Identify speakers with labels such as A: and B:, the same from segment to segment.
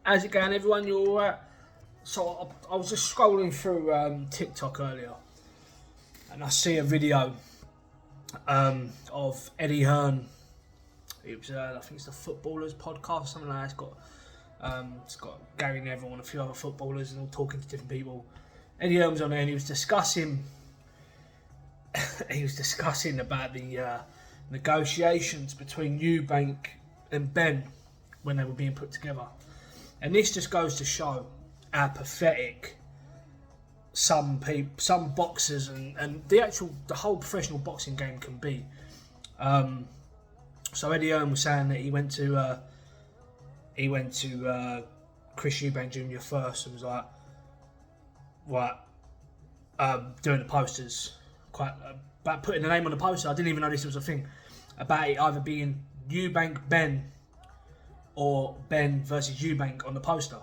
A: How's it going, everyone? You alright? So I was just scrolling through TikTok earlier, and I see a video of Eddie Hearn. It was, I think it's the Footballers podcast, something like that. It's got Gary Neville and a few other footballers, and all talking to different people. Eddie Hearn was on there, and he was discussing. He was discussing about the negotiations between Eubank and Ben when they were being put together. And this just goes to show how pathetic some boxers and the whole professional boxing game can be. So Eddie Hearn was saying that he went to Chris Eubank Jr. first and was like, doing the posters, about putting the name on the poster. I didn't even know this was a thing, about it either being Eubank Ben or Ben versus Eubank on the poster.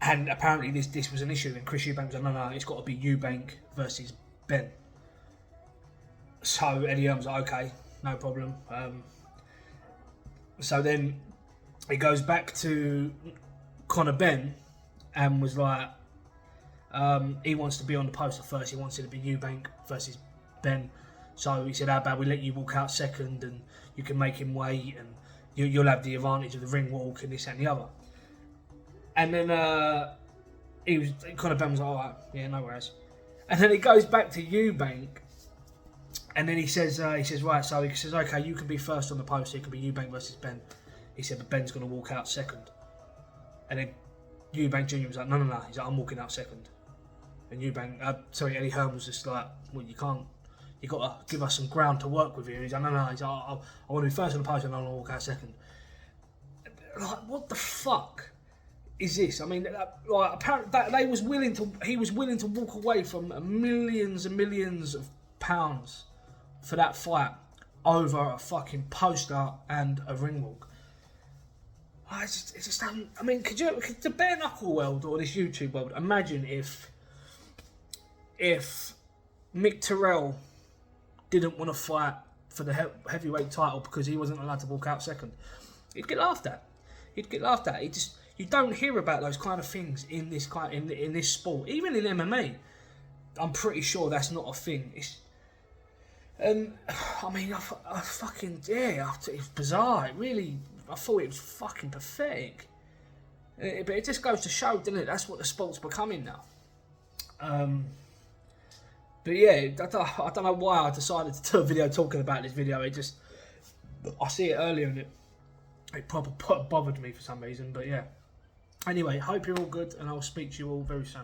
A: And apparently this was an issue, and Chris Eubank was like, no, it's got to be Eubank versus Ben. So Eddie Hearn was like, okay, no problem. So then he goes back to Conor Benn and was like, he wants to be on the poster first. He wants it to be Eubank versus Ben. So he said, how about we let you walk out second and you can make him wait and you'll have the advantage of the ring walk and this and the other. And then Conor Benn was like, alright, yeah, no worries. And then he goes back to Eubank and then he says, right, so he says, okay, you can be first on the poster, it could be Eubank versus Ben. He said, but Ben's going to walk out second. And then Eubank Jr. was like, no, he's like, I'm walking out second. And Eddie Hearn was just like, well, you got to give us some ground to work with here. He's like, no, he's like, I want to be first on the poster and I want to walk out second. Like, what the fuck is this? I mean, like, apparently he was willing to walk away from millions and millions of pounds for that fight over a fucking poster and a ring walk. I mean, could the bare knuckle world or this YouTube world imagine if Mick Terrell didn't want to fight for the heavyweight title because he wasn't allowed to walk out second? He'd get laughed at. You don't hear about those kind of things in this sport, even in MMA. I'm pretty sure that's not a thing. I mean, it's bizarre. It really, I thought it was fucking pathetic. But it just goes to show, doesn't it? That's what the sport's becoming now. But yeah, I don't know why I decided to do a video talking about this video. I see it earlier and it probably bothered me for some reason. But yeah. Anyway, hope you're all good and I'll speak to you all very soon.